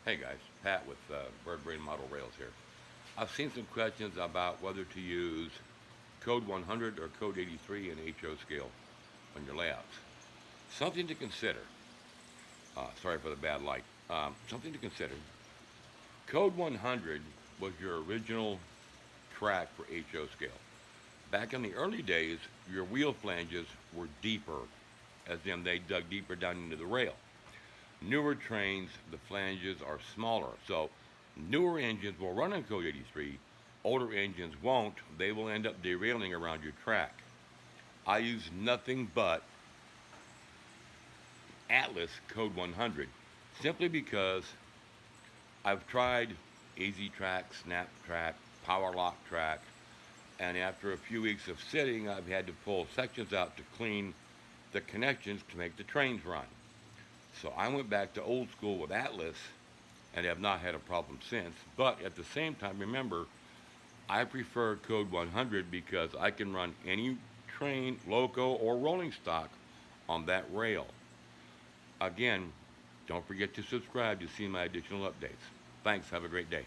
Hey guys, Pat with Bird Brain Model Rails here. I've seen some questions about whether to use Code 100 or Code 83 in HO scale on your layouts. Something to consider. Sorry for the bad light. Something to consider. Code 100 was your original track for HO scale. Back in the early days, your wheel flanges were deeper, as in they dug deeper down into the rail. Newer trains, the flanges are smaller. So newer engines will run on Code 83. Older engines won't. They will end up derailing around your track. I use nothing but Atlas Code 100 simply because I've tried Easy Track, Snap Track, Power Lock Track, and after a few weeks of sitting, I've had to pull sections out to clean the connections to make the trains run. So I went back to old school with Atlas and have not had a problem since. But at the same time, remember, I prefer Code 100 because I can run any train, loco, or rolling stock on that rail. Again, don't forget to subscribe to see my additional updates. Thanks. Have a great day.